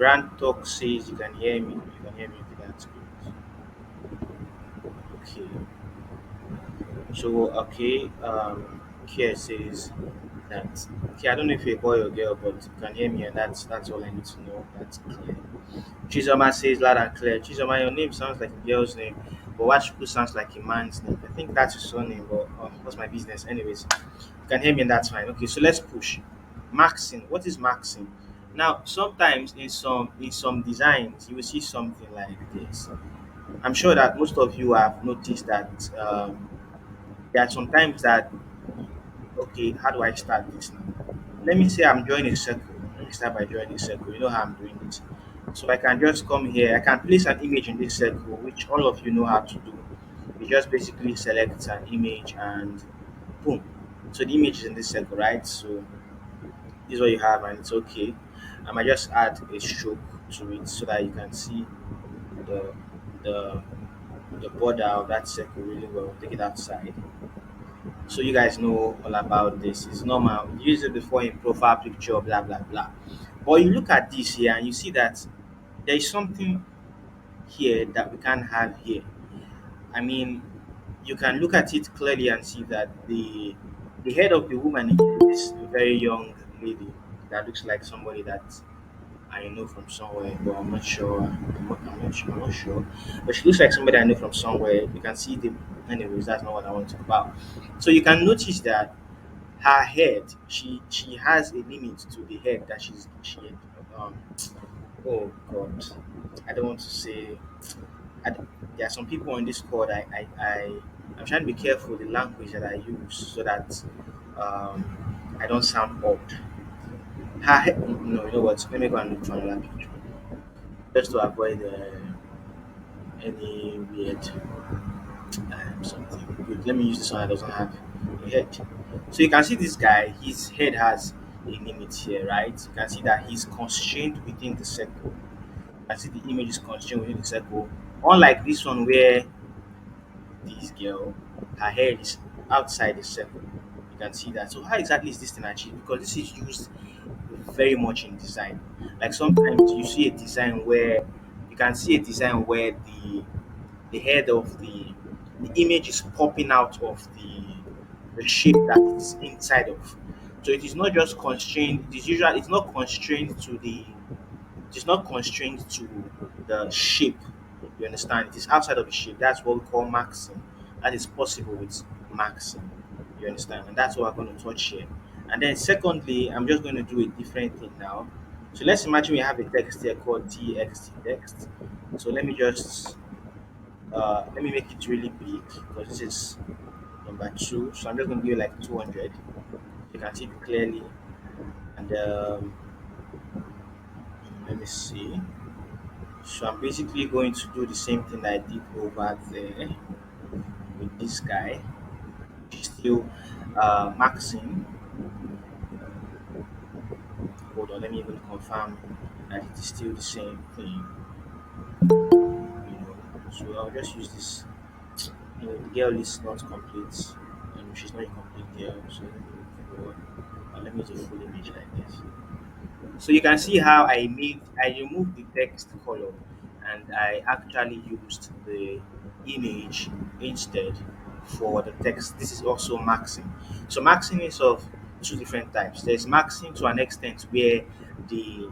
Grand Talk says you can hear me. You can hear me. Okay, that's good. Okay. So okay. Here says that. Okay, I don't know if you're a boy or girl, but you can hear me, and that's all I need to know. That's clear. Chisoma says loud and clear. Chisoma, your name sounds like a girl's name, but Wachukwu sounds like a man's name. I think that's your surname, but what's my business? Anyways, you can hear me, and that's fine. Okay, so let's push. Maxing. What is maxing? Now, sometimes in some designs, you will see something like this. I'm sure that most of you have noticed that there are sometimes that okay, how do I start this now? Let me say I'm drawing a circle. Let me start by drawing a circle. You know how I'm doing it. So I can just come here. I can place an image in this circle, which all of you know how to do. You just basically select an image and boom. So the image is in this circle, right? So this is what you have, and it's okay. I might just add a stroke to it so that you can see the the the border of that circle really well. Take it outside. So you guys know all about this. It's normal. We use it before in profile picture, blah blah blah. But you look at this here and you see that there is something here that we can't have here. I mean, you can look at it clearly and see that the head of the woman is a very young lady that looks like somebody that I know from somewhere, but I'm not sure. I'm not sure. But she looks like somebody I know from somewhere. You can see the. Anyways, that's not what I want to talk about. So you can notice that her head, she has a limit to the head that she um. Oh God, I don't want to say. I, don't- there are some people on this call. I'm trying to be careful the language that I use so that um I don't sound odd. Her head, no, you know what? Let me go and look for another picture just to avoid any weird something. Good. Let me use this one that doesn't have a head. So you can see this guy, his head has a limit here, right? You can see that he's constrained within the circle. You can see the image is constrained within the circle. Unlike this one where this girl, her head is outside the circle. You can see that. So how exactly is this thing achieved? Because this is used very much in design. Like sometimes you see a design where you can see a design where the head of the image is popping out of the shape that it's inside of. So it is not just constrained. It is usually it's not constrained to the it is not constrained to the shape. You understand? It is outside of the shape. That's what we call maxing. That is possible with maxing. You understand? And that's what we're going to touch here. And then secondly, I'm just going to do a different thing now. So let's imagine we have a text here called txt text. So let me make it really big because this is number two. So I'm just going to give it like 200. You can see it clearly. And let me see. So I'm basically going to do the same thing I did over there with this guy. Which is still maxing. Hold on, let me even confirm that it is still the same thing. So I'll just use this. The girl is not complete. She's not a complete girl. So let me do a full image like this. So you can see how I removed the text color and I actually used the image instead for the text. This is also maxing. So maxing is of two different types. There's maxing to an extent where the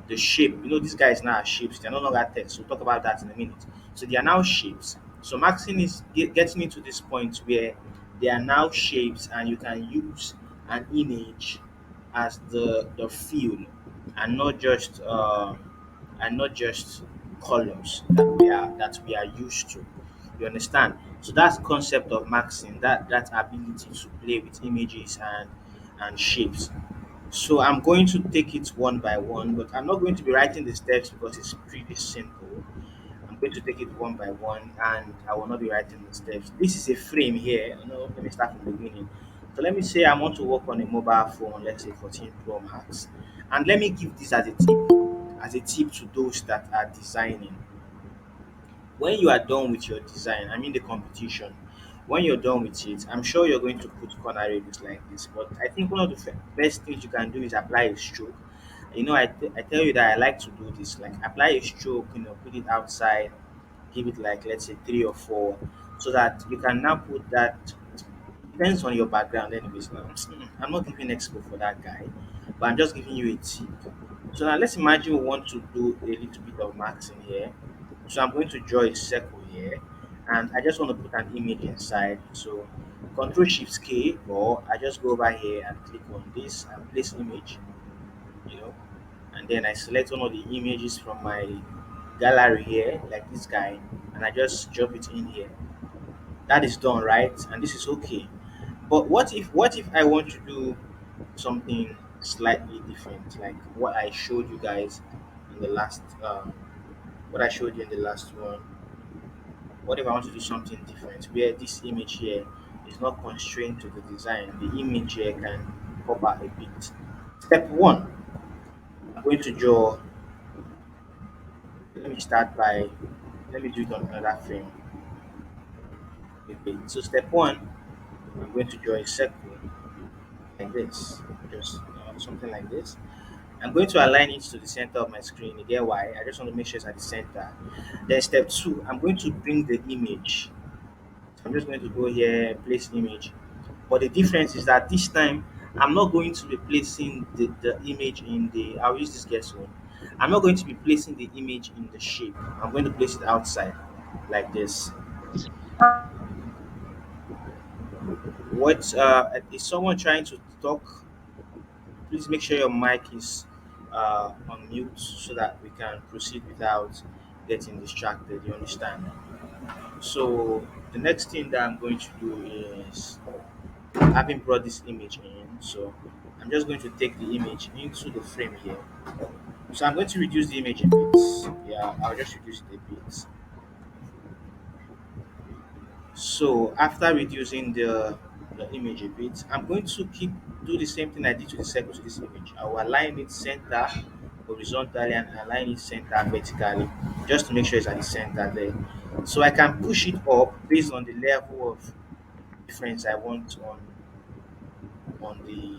the shape, these guys now are shapes, they're no longer text. We'll talk about that in a minute. So they are now shapes. So maxing is getting me to this point where they are now shapes and you can use an image as the fill and not just columns that we are used to. You understand? So that's concept of maxing, that ability to play with images and shapes. So I'm going to take it one by one, but I'm not going to be writing the steps because it's pretty simple. I'm going to take it one by one and I will not be writing the steps. This is a frame here. Let me start from the beginning. So let me say I want to work on a mobile phone, let's say 14 Pro Max. And let me give this as a tip to those that are designing. When you are done with your design, I mean the competition, when you're done with it, I'm sure you're going to put corner radius like this. But I think one of the best things you can do is apply a stroke. I tell you that I like to do this, like apply a stroke, put it outside, give it like let's say three or four, so that you can now put that. Depends on your background, anyways. Now, I'm not giving expo for that guy, but I'm just giving you a tip. So now let's imagine we want to do a little bit of max in here. So I'm going to draw a circle here, and I just want to put an image inside. So Control Shift K, or I just go over here and click on this and place image, you know, and then I select one of the images from my gallery here, like this guy, and I just drop it in here. That is done, right? And this is okay. But what if I want to do something slightly different, like what I showed you guys in the last what I showed you in the last one? What if I want to do something different where this image here is not constrained to the design? The image here can pop out a bit. Step one, I'm going to draw. Let me start by let me do it on another frame. Okay. So step one, I'm going to draw a circle like this, just something like this. I'm going to align it to the center of my screen. You get why? I just want to make sure it's at the center. Then step two, I'm going to bring the image. So I'm just going to go here, place image. But the difference is that this time I'm not going to be placing the image in the. I'll use this guess one. I'm not going to be placing the image in the shape. I'm going to place it outside like this. What is someone trying to talk? Please make sure your mic is on mute so that we can proceed without getting distracted. You understand? So the next thing that I'm going to do is having brought this image in. So I'm just going to take the image into the frame here. So I'm going to reduce the image a bit. Yeah, I'll just reduce it a bit. So after reducing the image a bit, I'm going to keep do the same thing I did to the circle to this image. I will align it center horizontally and align it center vertically, just to make sure it's at the center there. So I can push it up based on the level of difference I want on the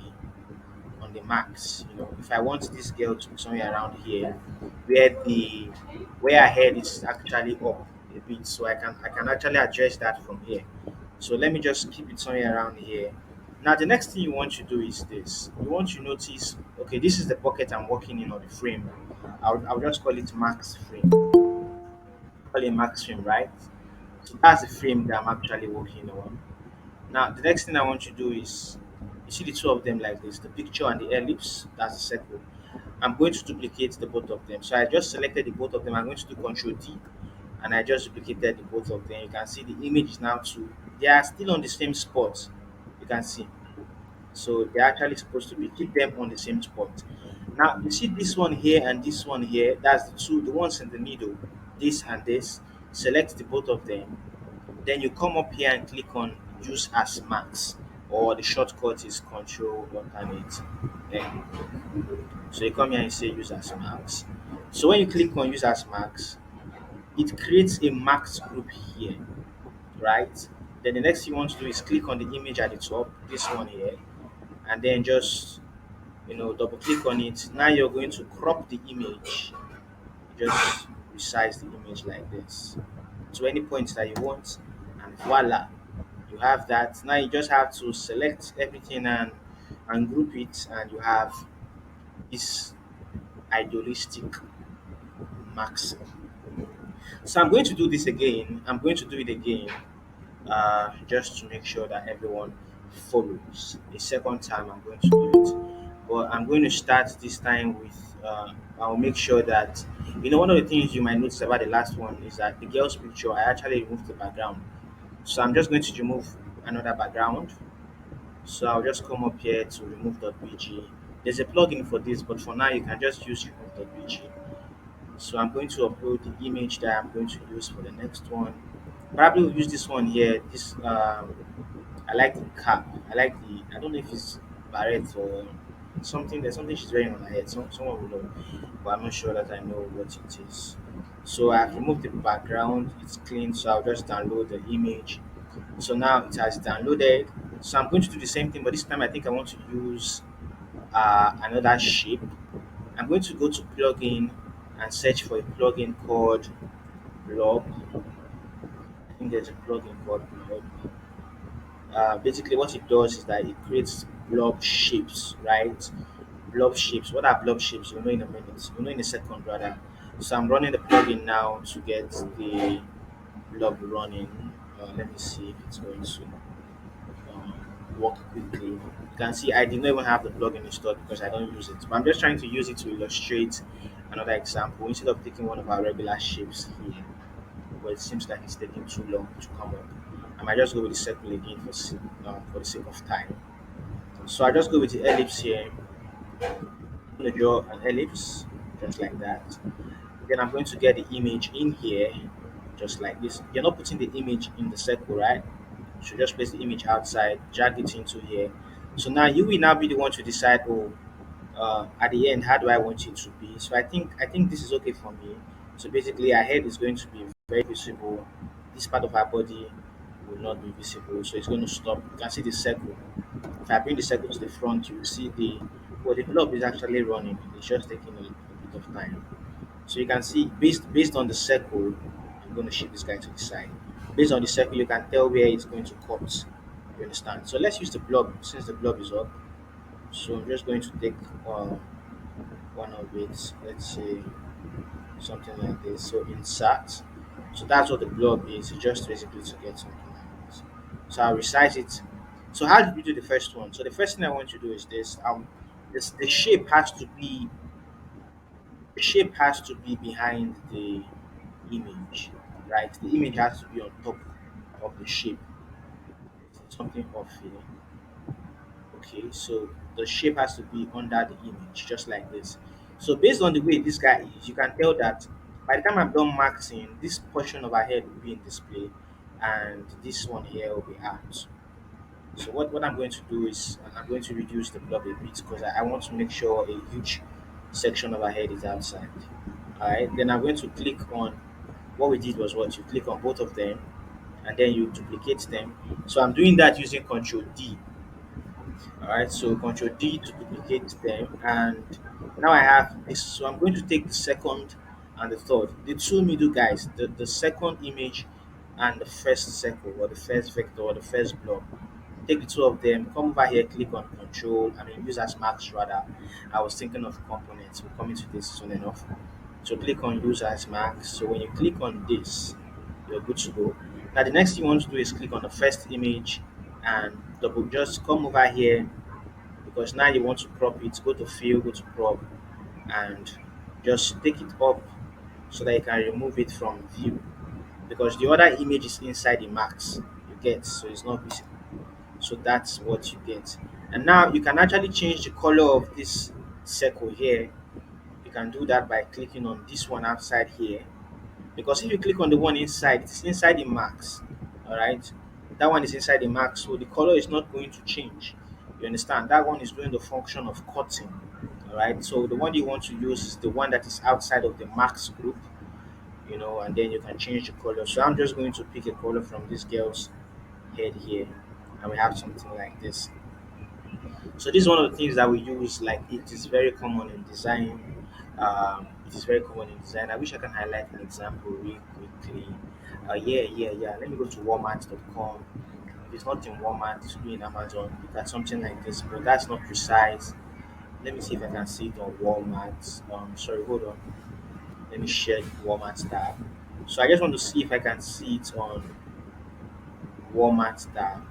on the max. If I want this girl to be somewhere around here, where the where her head is actually up a bit, so I can actually address that from here. So let me just keep it somewhere around here. Now the next thing you want to do is this. You want to notice, okay, this is the bucket I'm working in on the frame. I'll just call it max frame. Call it max frame, right? So that's the frame that I'm actually working on. Now, the next thing I want to do is, you see the two of them like this, the picture and the ellipse, that's the circle. I'm going to duplicate the both of them. So I just selected the both of them. I'm going to do Control D, and I just duplicated the both of them. You can see the image is now two. They are still on the same spot. You can see. So they're actually supposed to be keep them on the same spot. Now you see this one here and this one here. That's the two, the ones in the middle. This and this. Select the both of them, then you come up here and click on use as max, or the shortcut is control alternate. Then so you come here and say use as max. So when you click on use as max, it creates a max group here, right? Then the next thing you want to do is click on the image at the top, this one here, and then just double click on it. Now you're going to crop the image, just resize the image like this to any point that you want, and voila, you have that. Now you just have to select everything and group it, and you have this idealistic maxim. So I'm going to do this again. I'm going to do it again, just to make sure that everyone follows. The second time I'm going to do it, but I'm going to start this time with. I'll make sure that one of the things you might notice about the last one is that the girl's picture I actually removed the background. So I'm just going to remove another background. So I'll just come up here to remove.bg. There's a plugin for this, but for now you can just use remove.bg. So I'm going to upload the image that I'm going to use for the next one. Probably will use this one here. This I like the cap. I don't know if it's barrette or something. There's something she's wearing on her head. Someone will know, but I'm not sure that I know what it is. So I've removed the background. It's clean. So I'll just download the image. So now it has downloaded. So I'm going to do the same thing, but this time I think I want to use another shape. I'm going to go to plugin and search for a plugin called Blob. I think there's a plugin called Blob. Basically, what it does is that it creates blob shapes, right? Blob shapes. What are blob shapes? You'll know in a minute. You'll know in a second, rather. So I'm running the plugin now to get the blob running. Let me see if it's going to work quickly. You can see I did not even have the plugin installed because I don't use it. But I'm just trying to use it to illustrate another example instead of taking one of our regular shapes here. But it seems like it's taking too long to come up. I might just go with the circle again for the sake of time. So I just go with the ellipse here. I'm going to draw an ellipse just like that. Then I'm going to get the image in here just like this. You're not putting the image in the circle, right? So just place the image outside, drag it into here. So now you will now be the one to decide, oh, at the end, how do I want it to be? So I think this is okay for me. So basically, our head is going to be very visible. This part of our body will not be visible, so it's going to stop. You can see the circle. If I bring the circle to the front, you will see the blob is actually running. It's just taking a bit of time. So you can see based on the circle, I'm going to shift this guy to the side. Based on the circle, you can tell where it's going to cut. You understand? So let's use the blob since the blob is up. So I'm just going to take one of it. Let's say something like this. So insert. So that's what the blob is. It's just basically to get something like this. So I'll resize it. So how did we do the first one? So the first thing I want to do is this. This the shape has to be behind the image, right? The image has to be on top of the shape. Something off here. Okay, so the shape has to be under the image, just like this. So based on the way this guy is, you can tell that by the time I'm done maxing, this portion of our head will be in display, and this one here will be out. So what I'm going to do is I'm going to reduce the blob a bit because I want to make sure a huge section of our head is outside. Alright, then I'm going to click on what we did was what you click on both of them and then you duplicate them. So I'm doing that using Control D. All right, so Control D to duplicate them, and now I have this. So I'm going to take the second and the third, the two middle guys, the second image and the first circle or the first vector or the first blob. Take the two of them, come over here, click on Control. I mean, use as marks rather. I was thinking of components. We'll come into this soon enough. So click on Use as marks. So when you click on this, you're good to go. Now the next thing you want to do is click on the first image and double just come over here because now you want to crop it. Go to fill, go to crop, and just take it up so that you can remove it from view because the other image is inside the marks you get, so it's not visible. So that's what you get. And now you can actually change the color of this circle here. You can do that by clicking on this one outside here because if you click on the one inside, it's inside the marks. All right, that one is inside the marks, so the color is not going to change. You understand? That one is doing the function of cutting. All right, so the one you want to use is the one that is outside of the marks group, and then you can change the color. So I'm just going to pick a color from this girl's head here, and we have something like this. So this is one of the things that we use. Like it is very common in design. It is very common in design. I wish I can highlight an example really quickly. Yeah. Let me go to Walmart.com. If it's not in Walmart, it should be in Amazon. Look at something like this, but that's not precise. Let me see if I can see it on Walmart. Sorry, hold on. Let me share the Walmart tab. So I just want to see if I can see it on Walmart tab.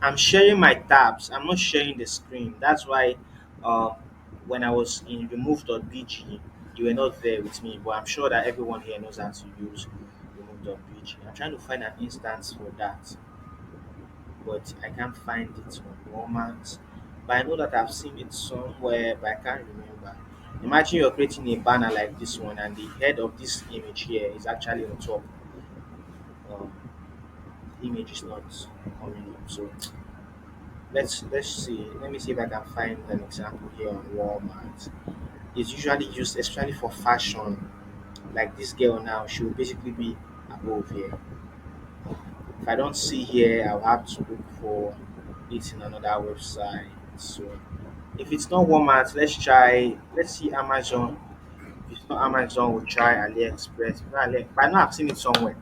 I'm sharing my tabs. I'm not sharing the screen. That's why uh, when I was in remove.bg, you were not there with me. But I'm sure that everyone here knows how to use remove.bg. I'm trying to find an instance for that, but I can't find it on Walmart. But I know that I've seen it somewhere, but I can't remember. Imagine you're creating a banner like this one, and the head of this image here is actually on top. Um, the image is not coming up. So let's see. Let me see if I can find an example here on Walmart. It's usually used especially for fashion. Like this girl now, she will basically be above here. If I don't see here, I'll have to look for it in another website. So If it's not Walmart, let's try. Let's see Amazon. If it's not Amazon, we'll try AliExpress. But I know I've seen it somewhere,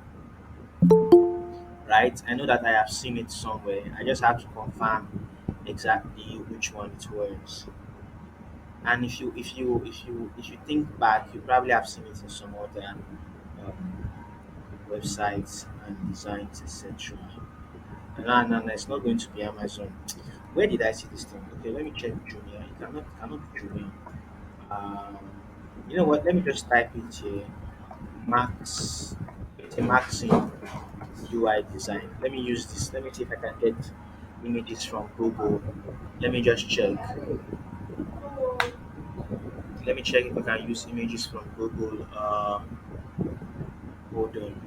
right? I know that I have seen it somewhere. I just have to confirm exactly which one it was. And if you think back, you probably have seen it in some other websites and designs, etc. No, it's not going to be Amazon. Where did I see this thing? Okay, let me check Jumia. It cannot be Jumia. Um, you know what? Let me just type it here. Max, it's a Maxim UI design. Let me use this. Let me see if I can get images from Google. Let me just check. Let me check if I can use images from Google. Hold on.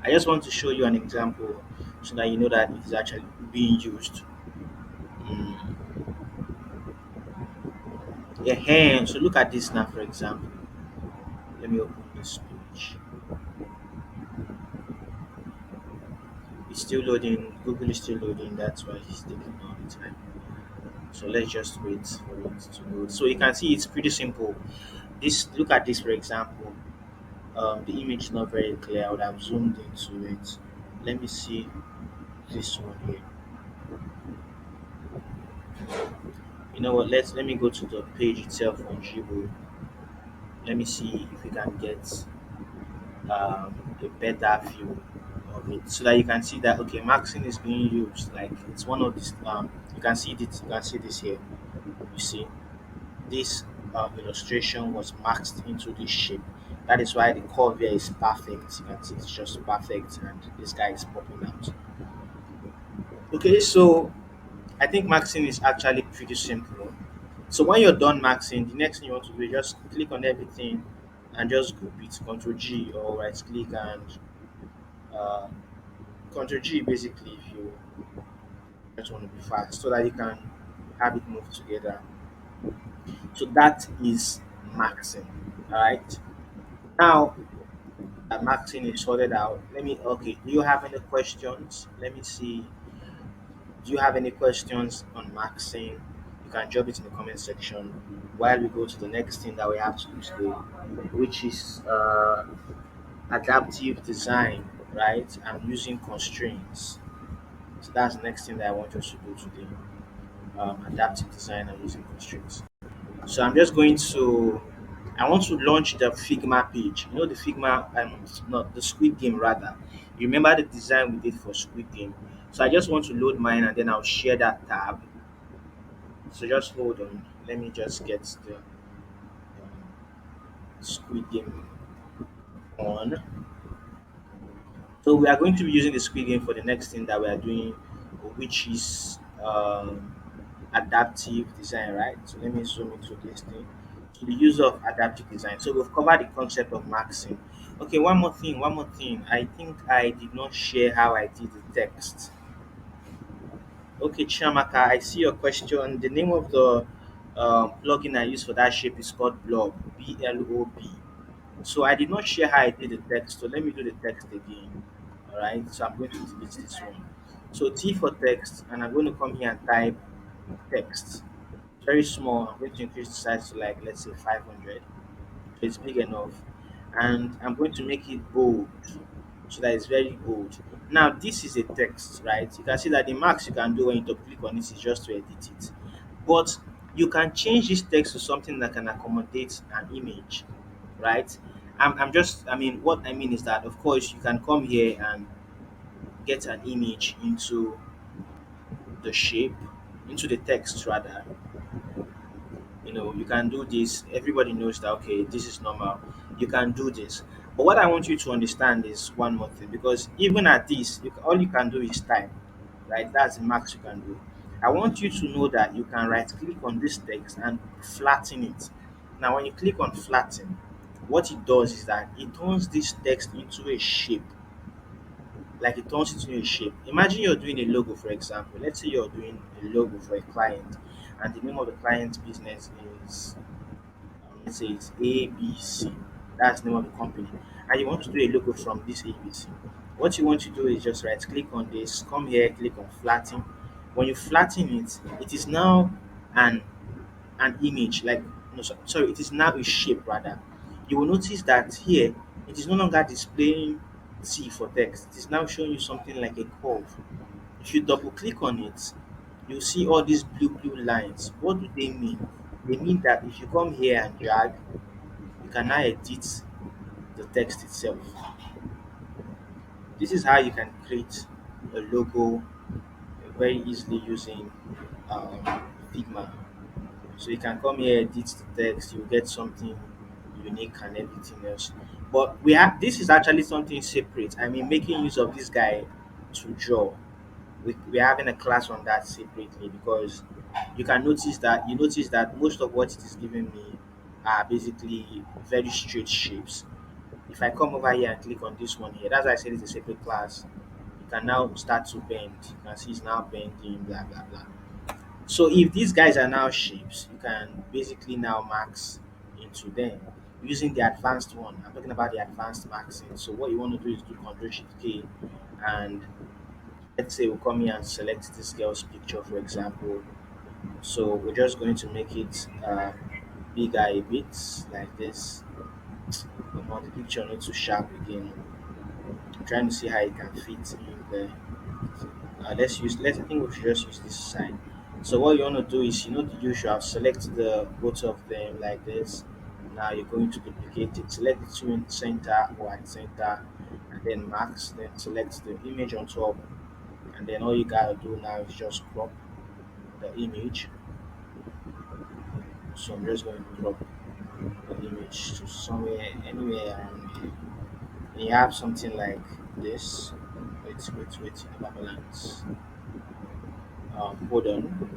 I just want to show you an example so that you know that it is actually being used. Mm. Yeah, so look at this now, for example. Let me open this page. It's still loading. Google is still loading. That's why it's taking all the time. So let's just wait for it to load. So you can see it's pretty simple. This look at this for example. The image is not very clear. I would have zoomed into it. Let me see this one here. You know what? Let me go to the page itself on Jibo. Let me see if we can get a better view of it so that you can see that okay, maxing is being used. Like it's one of these. You can see this. You can see this here. You see this illustration was maxed into this shape. That is why the curve here is perfect. You can see it's just perfect, and this guy is popping out. Okay, so I think maxing is actually pretty simple. So when you're done maxing, the next thing you want to do is just click on everything and just group it. Control G or right click and uh, Control G basically if you just want to be fast so that you can have it move together. So that is maxing. Alright. Now that maxing is sorted out, do you have any questions? Let me see. Do you have any questions on maxing? You can drop it in the comment section while we go to the next thing that we have to do today, which is adaptive design, right? I'm using constraints. So that's the next thing that I want us to do today. Adaptive design and using constraints. So I'm just going to, I want to launch the Figma page. You know the Figma, not the Squid Game rather. You remember the design we did for Squid Game. So I just want to load mine and then I'll share that tab. So just hold on. Let me just get the Squid Game on. So we are going to be using the Squid Game for the next thing that we are doing, which is adaptive design, right? So let me zoom into this thing. So the use of adaptive design. So we've covered the concept of maxing. Okay, one more thing. I think I did not share how I did the text. Okay, Chiamaka, I see your question. The name of the plugin I use for that shape is called Blob, BLOB. So I did not share how I did the text. So let me do the text again. All right. So I'm going to delete this one. So T for text, and I'm going to come here and type text. Very small. I'm going to increase the size to like let's say 500. So it's big enough, and I'm going to make it bold so that it's very bold. Now this is a text, right? You can see that the max you can do when you double click on it is just to edit it, but you can change this text to something that can accommodate an image, right? What I mean is that of course you can come here and get an image into the shape, into the text rather. You can do this. Everybody knows that okay, this is normal. You can do this. But what I want you to understand is one more thing, because even at this, all you can do is type, right? That's the max you can do. I want you to know that you can right click on this text and flatten it. Now, when you click on flatten, what it does is that it turns this text into a shape, like it turns it into a shape. Imagine you're doing a logo, for example. Let's say you're doing a logo for a client, and the name of the client's business is, let's say it's ABC. That's the name of the company. And you want to do a logo from this ABC. What you want to do is just right click on this, come here, click on flatten. When you flatten it, it is now and an image, like, no, sorry, it is now a shape rather. You will notice that here it is no longer displaying T for text. It is now showing you something like a curve. If you double click on it, you see all these blue lines. What do they mean? They mean that if you come here and drag, you can now edit the text itself. This is how you can create a logo very easily using um, Figma. So you can come here, edit the text, you get something unique and everything else. But we have this is actually something separate. I mean, making use of this guy to draw. We're having a class on that separately because you notice that most of what it is giving me are basically very straight shapes. If I come over here and click on this one here, that's why I said it's a separate class. You can now start to bend. You can see it's now bending, blah blah blah. So if these guys are now shapes, you can basically now max into them using the advanced one. I'm talking about the advanced maxing. So what you want to do is do Ctrl Shift K, and let's say we come here and select this girl's picture, for example. So we're just going to make it bigger a bit like this. The picture not too sharp again. I'm trying to see how it can fit in there. Let's I think we should just use this side. So what you want to do is, the usual, select the both of them like this. Now you're going to duplicate it, select the two in center or at center, and then max, then select the image on top, and then all you gotta do now is just crop the image. So I'm just going to crop the image to somewhere, anywhere around here. And you have something like this. Wait, balance. Hold on.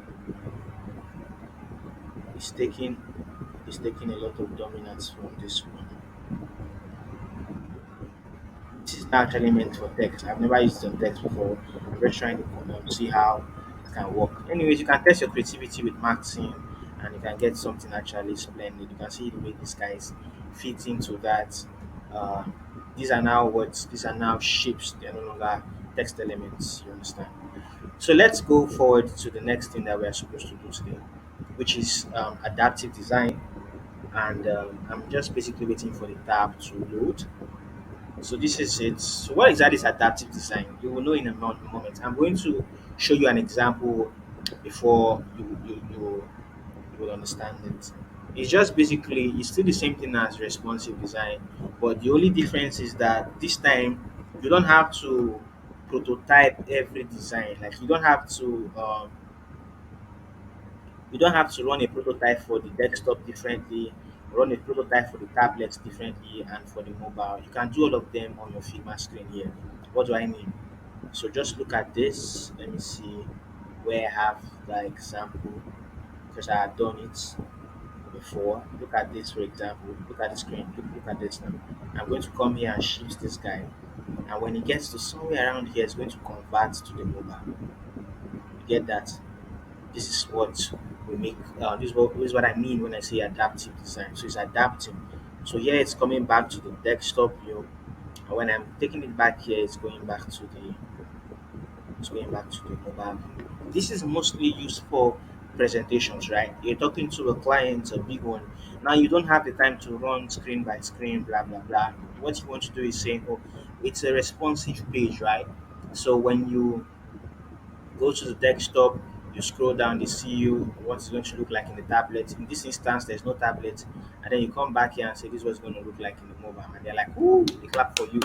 It's taking a lot of dominance from this one. This is not actually meant for text. I've never used it on text before. I'm just trying to see how it can work. Anyways, you can test your creativity with maxing, and you can get something actually splendid. You can see the way these guys fit into that. Uh, these are now words. These are now shapes. They're no longer text elements. You understand? So let's go forward to the next thing that we are supposed to do today, which is adaptive design. And I'm just basically waiting for the tab to load. So this is it. So what exactly is adaptive design? You will know in a moment. I'm going to show you an example before you will understand it. It's just basically it's still the same thing as responsive design, but the only difference is that this time you don't have to prototype every design. Like you don't have to run a prototype for the desktop differently, run a prototype for the tablets differently, and for the mobile. You can do all of them on your Figma screen here. What do I mean? So just look at this. Let me see where I have the example because I have done it before. Look at this, for example. Look at the screen. Look at this now. I'm going to come here and shift this guy. And when it gets to somewhere around here, it's going to convert to the mobile. You get that? This is what we make. This is what I mean when I say adaptive design. So it's adapting. So here it's coming back to the desktop view, and when I'm taking it back here, it's going back to the mobile view. This is mostly used for presentations, right? You're talking to a client, a big one. Now you don't have the time to run screen by screen, blah blah blah. What you want to do is saying, oh, it's a responsive page, right? So when you go to the desktop, you scroll down, they see you what it's going to look like in the tablet. In this instance, there's no tablet, and then you come back here and say this is what's going to look like in the mobile, and they're like, "Ooh!" They clap for you,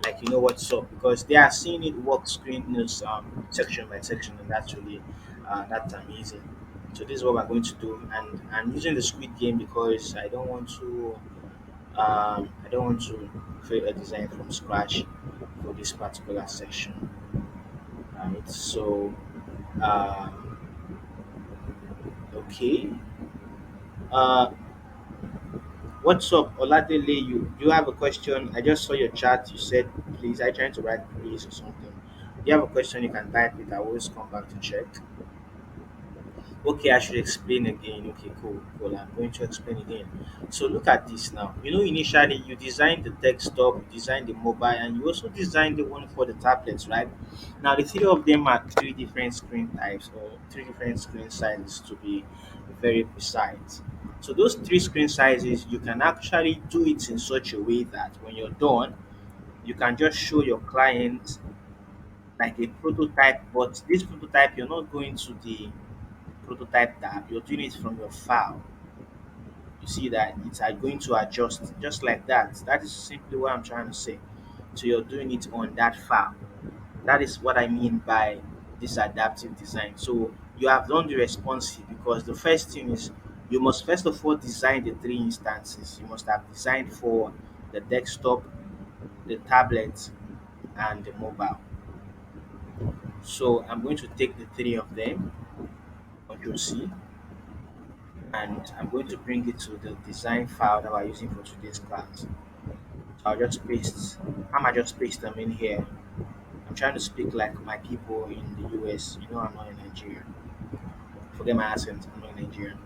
like you know what's up because they are seeing it work screen news section by section, and that's really that's amazing. So this is what we're going to do, and I'm using the Squid game because I don't want to create a design from scratch for this particular section. Right, so um, okay. Uh, what's up, Oladele? You have a question? I just saw your chat. You said, please. I trying to write please or something. You have a question? You can type it. I always come back to check. Okay, I should explain again. Okay, cool. I'm going to explain again. So look at this now. Initially you designed the desktop, you designed the mobile, and you also designed the one for the tablets, right? Now the three of them are three different screen types or three different screen sizes to be very precise. So those three screen sizes, you can actually do it in such a way that when you're done, you can just show your client like a prototype. But this prototype, you're not going to the prototype tab, you're doing it from your file. You see that it's going to adjust just like that. That is simply what I'm trying to say. So you're doing it on that file. That is what I mean by this adaptive design. So you have done the responsive, because the first thing is you must first of all design the three instances. You must have designed for the desktop, the tablet, and the mobile. So I'm going to take the three of them, Control C, and I'm going to bring it to the design file that we're using for today's class. So I'll just paste, I might just paste them in here. I'm trying to speak like my people in the US. You know, I'm not in Nigeria. Forget my accent, I'm not in Nigeria.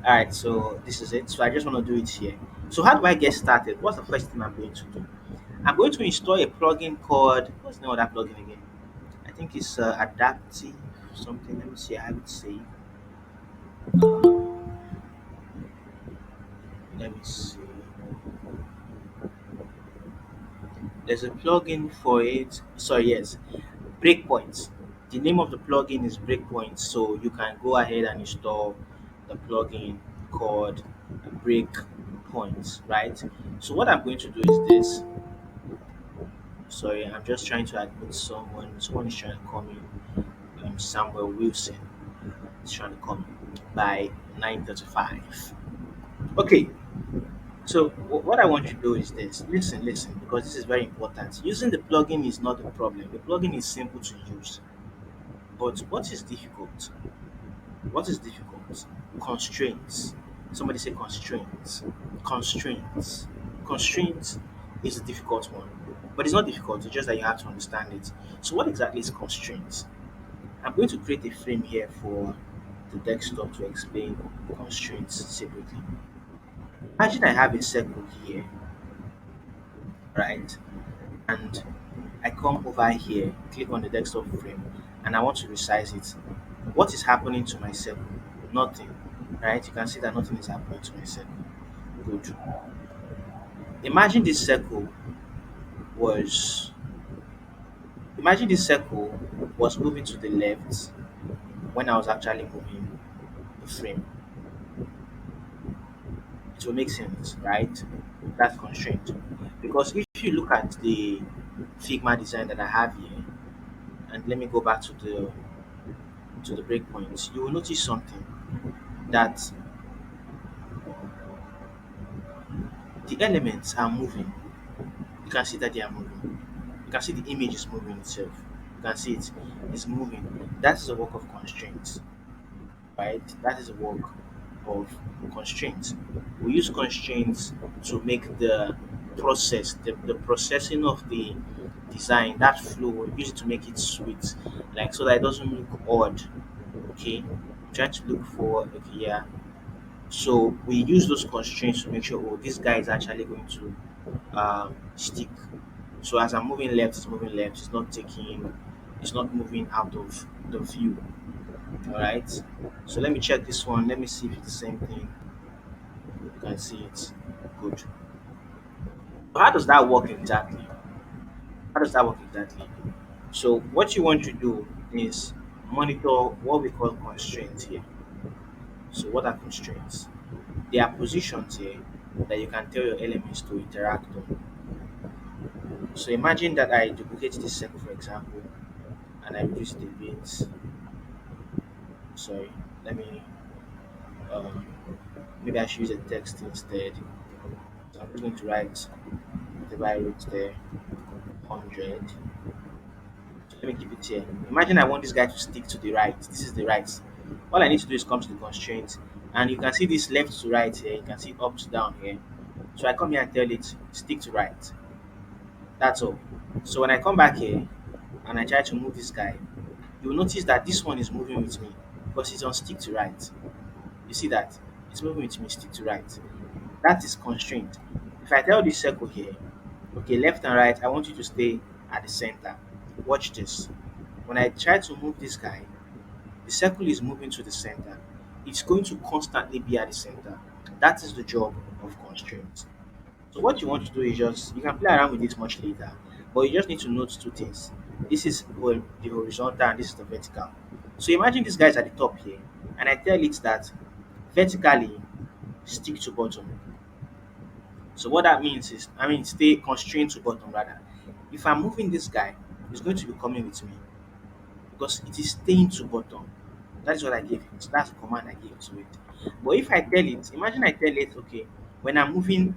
Alright, so this is it. So I just want to do it here. So how do I get started? What's the first thing I'm going to do? I'm going to install a plugin called, what's the name of that plugin again? I think it's adaptive something. Let me see. I have it saved. Let me see. There's a plugin for it. Sorry, yes, breakpoints. The name of the plugin is breakpoints, so you can go ahead and install the plugin called breakpoints, right? So what I'm going to do is this. Sorry, I'm just trying to admit someone. Someone is trying to call me. Samuel Wilson is trying to call me by 9:35. Okay, so what I want you to do is this. Listen, listen, because this is very important. Using the plugin is not the problem. The plugin is simple to use. But what is difficult? What is difficult? Constraints. Somebody say constraints. Constraints. Constraints is a difficult one. But it's not difficult, it's just that you have to understand it. So what exactly is constraints? I'm going to create a frame here for the desktop to explain constraints separately. Imagine I have a circle here, right? And I come over here, click on the desktop frame, and I want to resize it. What is happening to my circle? Nothing, right? You can see that nothing is happening to my circle. Good. Imagine this circle was imagine this circle was moving to the left when I was actually moving the frame. It will make sense, right? That's constraint. Because if you look at the Figma design that I have here, and let me go back to the breakpoints, you will notice something that the elements are moving. You can see that they are moving. You can see the image is moving itself. You can see it's moving. That is a work of constraints, right? That is a work of constraints. We use constraints to make the process, the processing of the design, that flow, we use it to make it sweet, like so that it doesn't look odd. Okay, trying to look for okay, yeah. So we use those constraints to make sure, oh, this guy is actually going to stick. So as I'm moving left, it's moving left. It's not moving out of the view. All right. So let me check this one. Let me see if it's the same thing. You can see it. Good. So how does that work exactly? How does that work exactly? So what you want to do is monitor what we call constraints here. So what are constraints? They are positions here that you can tell your elements to interact on. So imagine that I duplicate this circle, for example, and I reduce the bit. Sorry, let me um, maybe I should use a text instead. So I'm just going to write whatever I wrote there, 100. So let me keep it here. Imagine I want this guy to stick to the right. This is the right. All I need to do is come to the constraint, and you can see this left to right here. You can see up to down here. So I come here and tell it stick to right. That's all. So when I come back here and I try to move this guy, you will notice that this one is moving with me because it's on stick to right. You see that? It's moving with me stick to right. That is constraint. If I tell this circle here, okay, left and right, I want you to stay at the center. Watch this. When I try to move this guy, the circle is moving to the center. it's going to constantly be at the center. That is the job of constraints. So what you want to do is just you can play around with this much later, but you just need to note two things. This is well, the horizontal and this is the vertical. So imagine this guy's at the top here, and I tell it that vertically stick to bottom. So what that means is, I mean, stay constrained to bottom rather. If I'm moving this guy, he's going to be coming with me because it is staying to bottom. That's what I gave it. That's the command I gave to it. But if I tell it, imagine I tell it, okay, when I'm moving,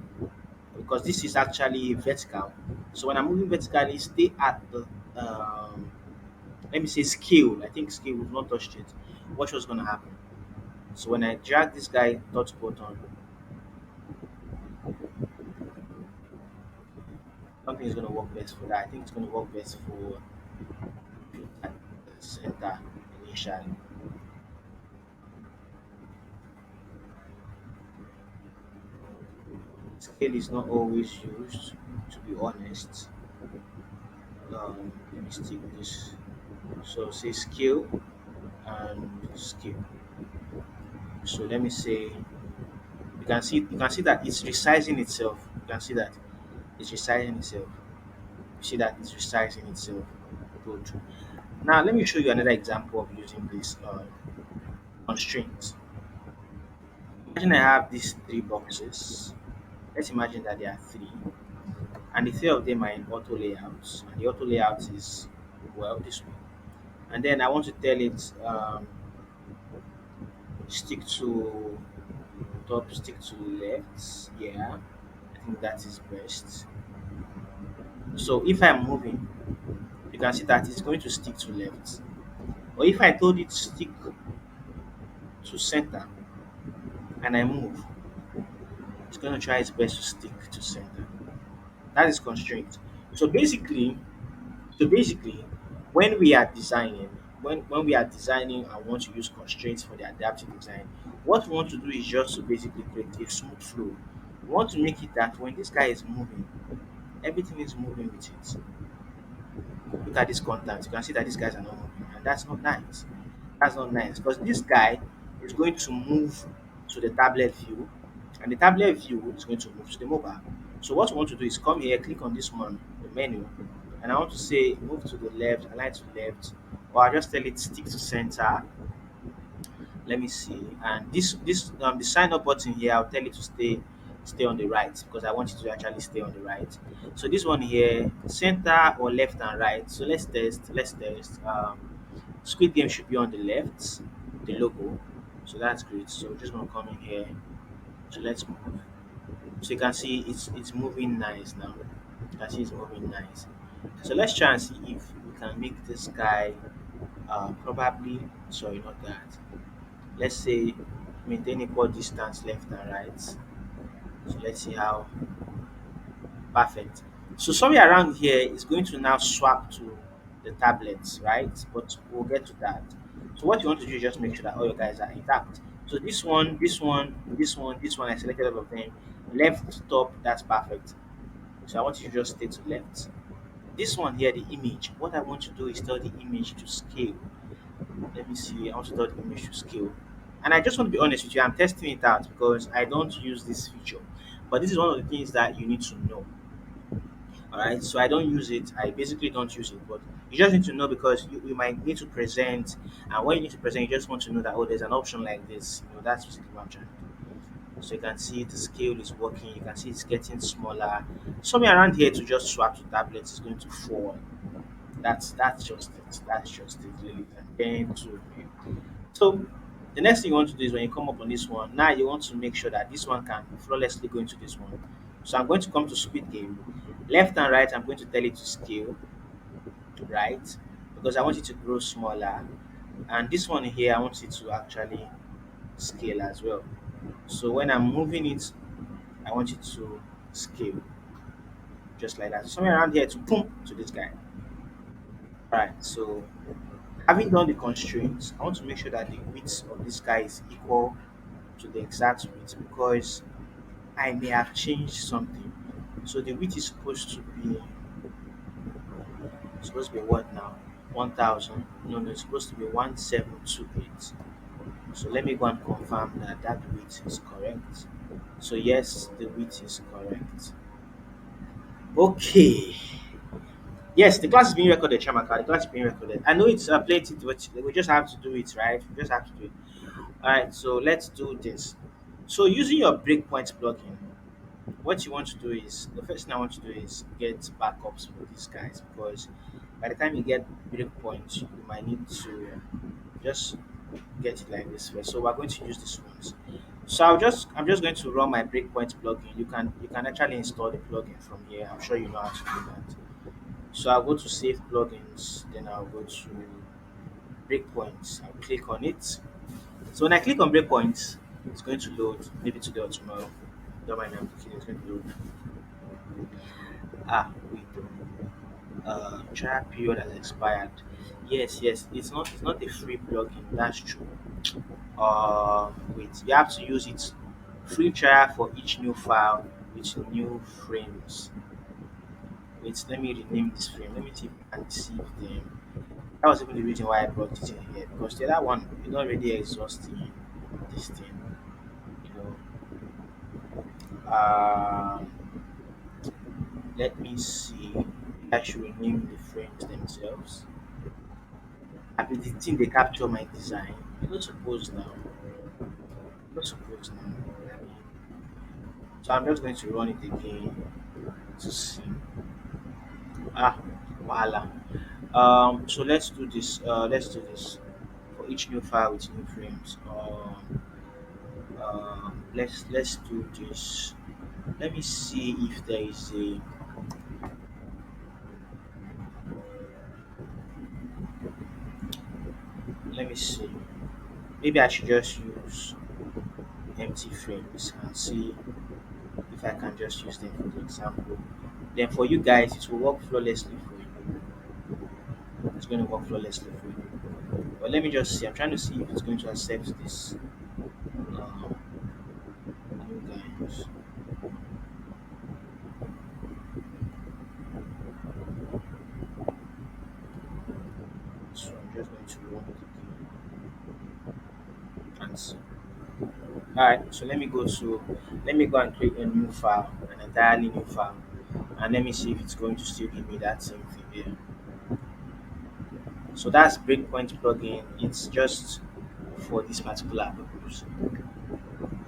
because this is actually vertical. So when I'm moving vertically, stay at the, let me say scale. I think scale, we've not touched it. Watch what's going to happen. So when I drag this guy dot button, something is going to work best for that. I think it's going to work best for at the center initially. Scale is not always used, to be honest. Let me stick this. So say scale and scale. So let me say you can see that it's resizing itself. You can see that it's resizing itself. You see that it's resizing itself. Good. Now let me show you another example of using this constraint. Imagine I have these three boxes. Let's imagine that there are three, and the three of them are in auto layouts, and the auto layout is well this way. And then I want to tell it stick to top, stick to left. Yeah, I think that is best. So if I'm moving, you can see that it's going to stick to left. Or if I told it stick to center and I move, it's going to try its best to stick to center. That is constraint. So basically, so basically, when we are designing, when we are designing and want to use constraints for the adaptive design, what we want to do is just to basically create a smooth flow. We want to make it that when this guy is moving, everything is moving with it. Look at this contact. You can see that these guys are not moving, and that's not nice. That's not nice because this guy is going to move to the tablet view, and the tablet view is going to move to the mobile. So what we want to do is come here, click on this one, the menu, and I want to say move to the left, align to the left, or I just tell it stick to center. Let me see. And this the sign up button here, I'll tell it to stay on the right because I want it to actually stay on the right. So this one here, center or left and right. So let's test. Let's test. Squid Game should be on the left, the logo. So that's great. So we're just gonna come in here. So let's move. So you can see it's moving nice now. You can see it's moving nice. So let's try and see if we can make this guy probably sorry not that. Let's say maintain equal distance left and right. So let's see how perfect. So somewhere around here is going to now swap to the tablets, right? But we'll get to that. So what you want to do is just make sure that all your guys are intact. So this one, this one, this one, this one, I selected all of them. Left top, that's perfect. So I want you to just stay to left. This one here, the image. What I want to do is tell the image to scale. Let me see. I want to tell the image to scale. And I just want to be honest with you, I'm testing it out because I don't use this feature. But this is one of the things that you need to know. Alright, so I don't use it. I basically don't use it, but you just need to know because you might need to present, and when you need to present, you just want to know that oh, there's an option like this. That's basically what I'm trying to do. So you can see the scale is working. You can see it's getting smaller. Somewhere around here to just swap to tablets is going to fall. That's just it. That's just it, really. And then to so the next thing you want to do is when you come up on this one, now you want to make sure that this one can flawlessly go into this one. So I'm going to come to Squid Game. Left and right, I'm going to tell it to scale, right? Because I want it to grow smaller. And this one here, I want it to actually scale as well. So when I'm moving it, I want it to scale just like that. Somewhere around here to boom to this guy. Right. So having done the constraints, I want to make sure that the width of this guy is equal to the exact width because I may have changed something. So the width is supposed to be what now? 1000. No, no, it's supposed to be 1728. So let me go and confirm that that width is correct. So yes, the width is correct. Okay. Yes, the class is being recorded, Chamaka. The class is being recorded. I know it's plenty, but we just have to do it, right? We just have to do it. All right. So let's do this. So using your breakpoint plugin, what you want to do is the first thing I want to do is get backups for these guys because by the time you get breakpoints, you might need to just get it like this first. So we're going to use this ones. So I'm just going to run my breakpoint plugin. You can actually install the plugin from here. I'm sure you know how to do that. So I'll go to save plugins, then I'll go to breakpoints. I'll click on it. So when I click on breakpoints, it's going to load maybe today or tomorrow. Don't mind I'm clicking, it's going to load. Wait. Trial period has expired. Yes, it's not a free plugin, that's true. Wait, you have to use it free trial for each new file with new frames. Wait, let me rename this frame. Let me see if I can receive them. That was even the reason why I brought it in here because the other one is not really exhausting this thing, you know. Let me see. I should rename the frames themselves. I mean, the thing they capture my design. You're not supposed now. You're not supposed now. I mean, so I'm just going to run it again to see. Ah, voila. So let's do this. Let's do this for each new file with new frames. Let's do this. Let me see if there is a. Let me see. Maybe I should just use empty frames and see if I can just use them for the example. Then for you guys, it will work flawlessly for you. It's going to work flawlessly for you. But let me just see. I'm trying to see if it's going to accept this. Um, new guys. So I'm just going to run it again and see. Alright, so let me go and create a new file, an entirely new file, and let me see if it's going to still give me that same thing here. So that's breakpoint plugin. It's just for this particular purpose.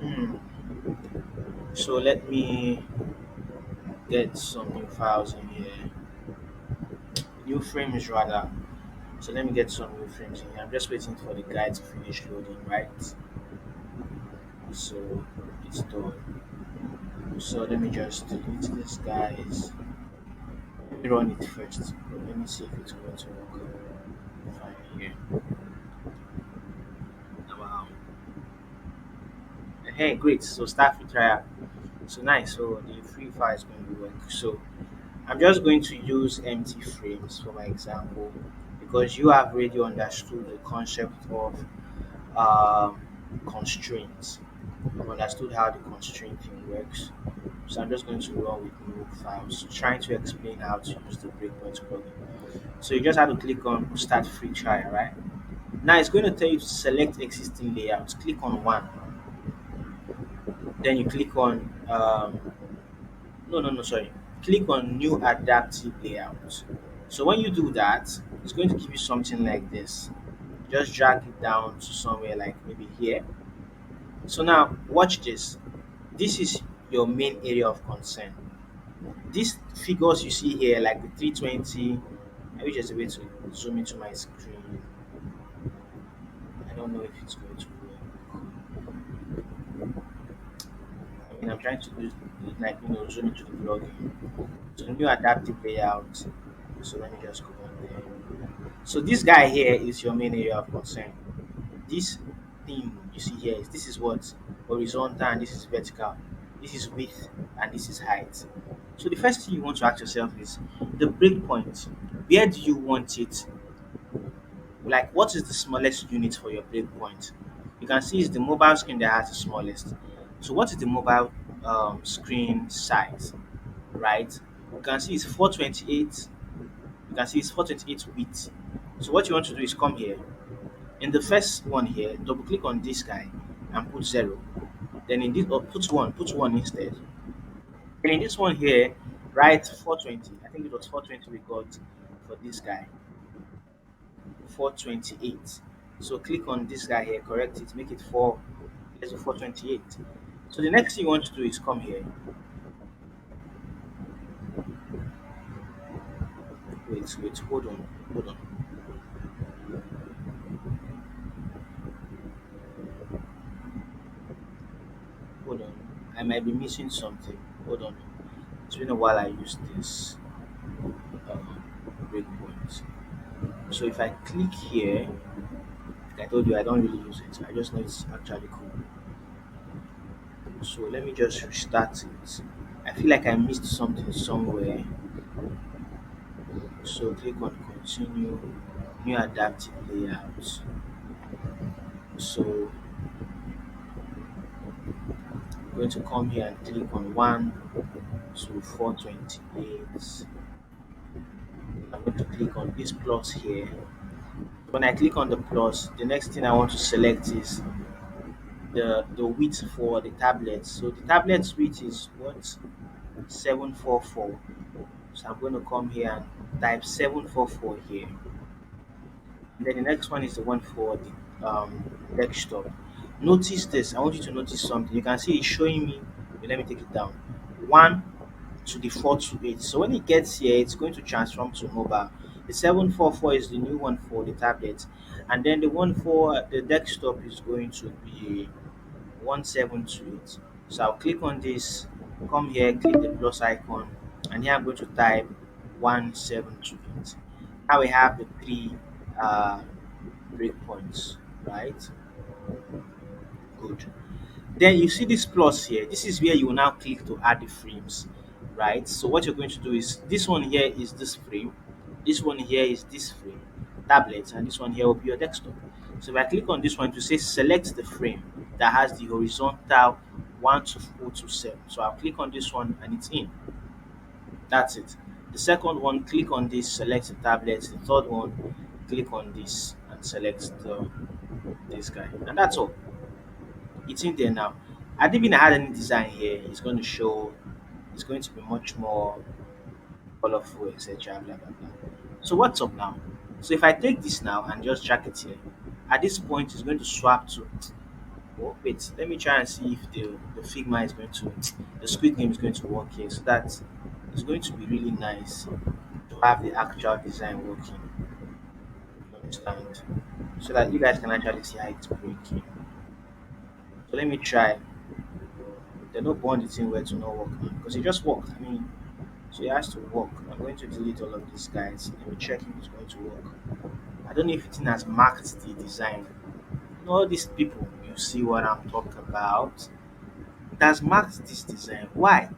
Hmm. So let me get some new files in here, new frames rather. So let me get some new frames in here. I'm just waiting for the guide to finish loading, right? So it's done. So let me just delete this guys. Let me run it first. Let me see if it's going to work. Fine here. Wow. Hey, great. So start free trial. So nice. So the free file is going to work. So I'm just going to use empty frames for my example because you have already understood the concept of um, constraints. I've understood how the constraint thing works. So I'm just going to run with new files, trying to explain how to use the breakpoint plugin. So you just have to click on start free trial, right? Now it's going to tell you to select existing layouts. Click on one. Then you click on no, sorry. Click on new adaptive layout. So when you do that, it's going to give you something like this. Just drag it down to somewhere like maybe here. So now watch this. This is your main area of concern. These figures you see here, like the 320, I wish there's a way to zoom into my screen. I don't know if it's going to work. I mean, I'm trying to do like zoom into the plugin. So new adaptive layout. So let me just go on there. So this guy here is your main area of concern. This thing you see here is this is what horizontal and this is vertical. This is width and this is height. So the first thing you want to ask yourself is the breakpoint. Where do you want it? Like what is the smallest unit for your breakpoint? You can see it's the mobile screen that has the smallest. So what is the mobile screen size? Right? You can see it's 428. You can see it's 428 width. So what you want to do is come here In the first one here, double click on this guy and put 0. Then in this, or put 1 instead. Then in this one here, write 420. I think it was 420 we got for this guy. 428. So click on this guy here, correct it, make it 4, let's do 428. So the next thing you want to do is come here. Wait, hold on, hold on. I might be missing something. Hold on. It's been a while I used this breakpoint. So if I click here, like I told you I don't really use it. I just know it's actually cool. So let me just restart it. I feel like I missed something somewhere. So click on continue, new adaptive layout. So I'm going to come here and click on 1 to 428. I'm going to click on this plus here. When I click on the plus, the next thing I want to select is the width for the tablet. So the tablet's width is what? 744. So I'm going to come here and type 744 here. And then the next one is the one for the desktop. Notice this. I want you to notice something. You can see it's showing me. Wait, let me take it down. 1 to the 428. So when it gets here, it's going to transform to mobile. The 744 is the new one for the tablet, and then the one for the desktop is going to be 1728. So I'll click on this, come here, click the plus icon, and here I'm going to type 1728. Now we have the three uh, breakpoints, right? Good. Then you see this plus here. This is where you will now click to add the frames, right? So what you're going to do is this one here is this frame, this one here is this frame, tablet, and this one here will be your desktop. So if I click on this one to say select the frame that has the horizontal 1 to 427. So I'll click on this one and it's in. That's it. The second one, click on this, select the tablet. The third one, click on this and select this guy. And that's all. It's in there now. Had it been I had any design here, it's going to show, it's going to be much more colorful, etc. Blah blah blah. So what's up now? So if I take this now and just drag it here, at this point it's going to swap to. Oh, wait, let me try and see if the Figma is going to, the Squid Game is going to work here, so that it's going to be really nice to have the actual design working. You understand? So that you guys can actually see how it's breaking. So let me try. They don't bond the thing where to not work now because it just worked. I mean, so it has to work. I'm going to delete all of these guys. Let me check if it's going to work. I don't know if it has marked the design. You know, all these people, you see what I'm talking about. It has marked this design. Why?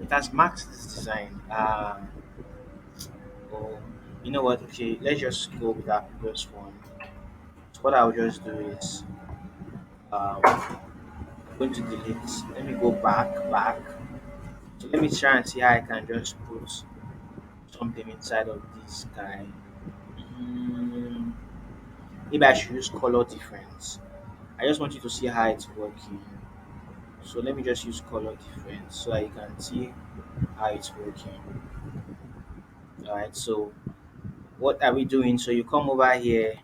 It has marked this design. Oh, you know what? Okay, let's just go with that previous one. So what I'll just do is I'm going to delete. Let me go back. So let me try and see how I can just put something inside of this guy. Mm, maybe I should use color difference. I just want you to see how it's working. So let me just use color difference so that you can see how it's working. Alright, so what are we doing? So you come over here,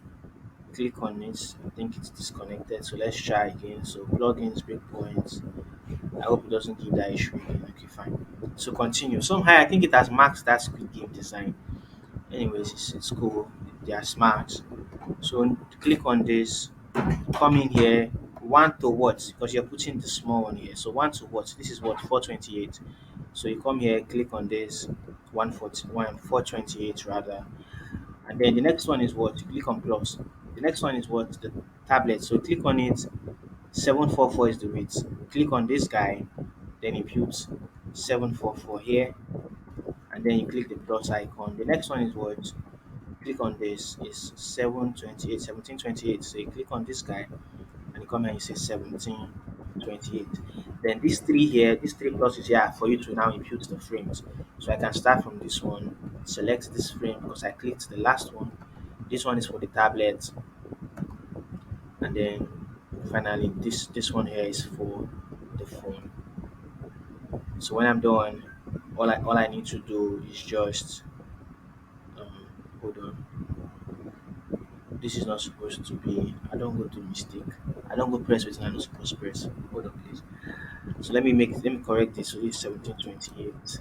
click on it. I think it's disconnected. So let's try again. So plugins, breakpoints. I hope it doesn't give that issue again. Okay, fine. So continue. Somehow I think it has marked that Squid Game design. Anyways, it's cool. They are smart. So click on this, come in here, 1 to what? Because you're putting the small one here. So 1 to what? This is what? 428. So you come here, click on this, 141, 428 rather. And then the next one is what? You click on plus. The next one is what? The tablet. So click on it, 744 is the width. Click on this guy, then you put 744 here, and then you click the plus icon. The next one is what? Click on this is 728, 1728. So you click on this guy and you come here and you say 17. 1728. Then these three here, these three clauses here are for you to now impute the frames. So I can start from this one, select this frame because I clicked the last one. This one is for the tablet, and then finally this one here is for the phone. So when I'm done, all I need to do is just um, hold on. This is not supposed to be. I don't go to mistake. I don't go press with I'm not supposed to press. Hold on, please. So let me correct this. So it's 1728,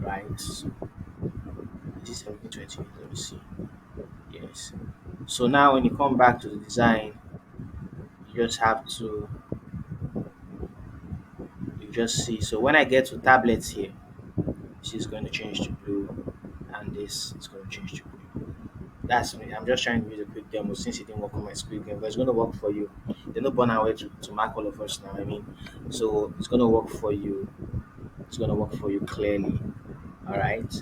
right? So this is 1728. Let me see. Yes. So now when you come back to the design, you just have to you just see. So when I get to tablets here, this is going to change to blue, and this is going to change to green. That's me. I'm just trying to use a quick demo since it didn't work on my screen game, but it's going to work for you. There's no burn away to mark all of us now. I mean, so it's going to work for you. It's going to work for you clearly. All right.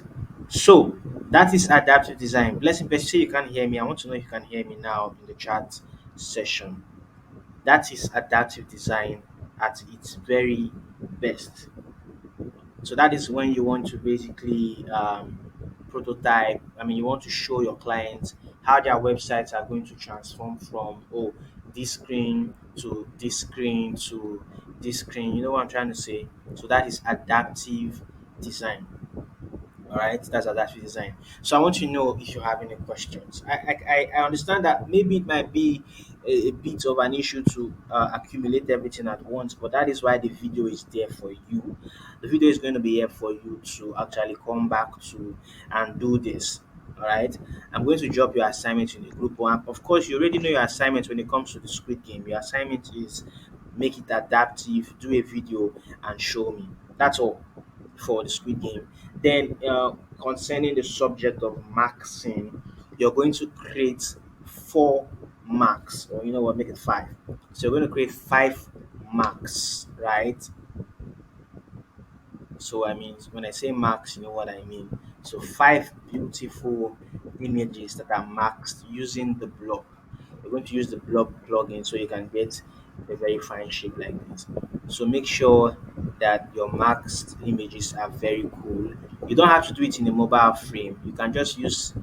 So that is adaptive design. Blessing, but say you can't hear me. I want to know if you can hear me now in the chat session. That is adaptive design at its very best. So that is when you want to basically prototype. I mean, you want to show your clients how their websites are going to transform from this screen to this screen to this screen. You know what I'm trying to say? So that is adaptive design. All right, that's adaptive design. So I want to know if you have any questions. I understand that maybe it might be a bit of an issue to accumulate everything at once, but that is why the video is there for you. The video is going to be here for you to actually come back to and do this. All right, I'm going to drop your assignment in the group one. Of course, you already know your assignment when it comes to the Squid Game. Your assignment is make it adaptive, do a video, and show me. That's all for the Squid Game. Then, concerning the subject of marking, you're going to create 4 marks, or you know what, make it 5. So you're going to create 5 marks, right? So I mean, when I say marks, you know what I mean. So 5 beautiful images that are marked using the blob. You're going to use the blob plugin so you can get a very fine shape like this. So make sure that your marked images are very cool. You don't have to do it in a mobile frame. You can just use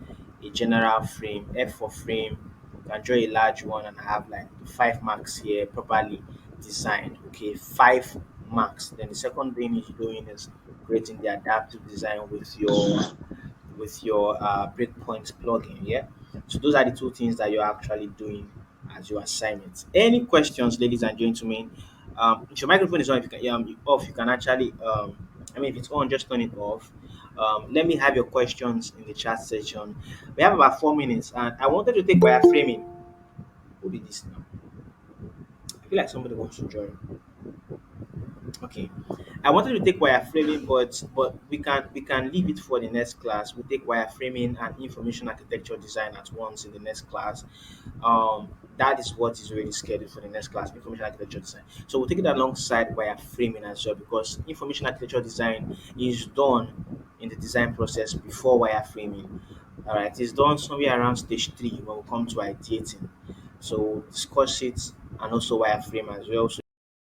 a general frame, F for frame. You can draw a large one and have like 5 marks here properly designed. Okay, 5 marks. Then the second thing you're doing is creating the adaptive design with your breakpoint plugin. Yeah. So those are the two things that you're actually doing as your assignments. Any questions, ladies and gentlemen? If your microphone is on, if you can, off, you can actually. I mean, if it's on, just turn it off. Let me have your questions in the chat section. We have about 4 minutes, and I wanted to take wireframing. Who did this now? I feel like somebody wants to join. Okay. I wanted to take wireframing, but we can leave it for the next class. We take wireframing and information architecture design at once in the next class. That is what is already scheduled for the next class, information architecture design. So we'll take it alongside wireframing as well because information architecture design is done in the design process before wireframing. All right, it's done somewhere around stage 3 when we come to ideating. So we'll discuss it and also wireframe as well. So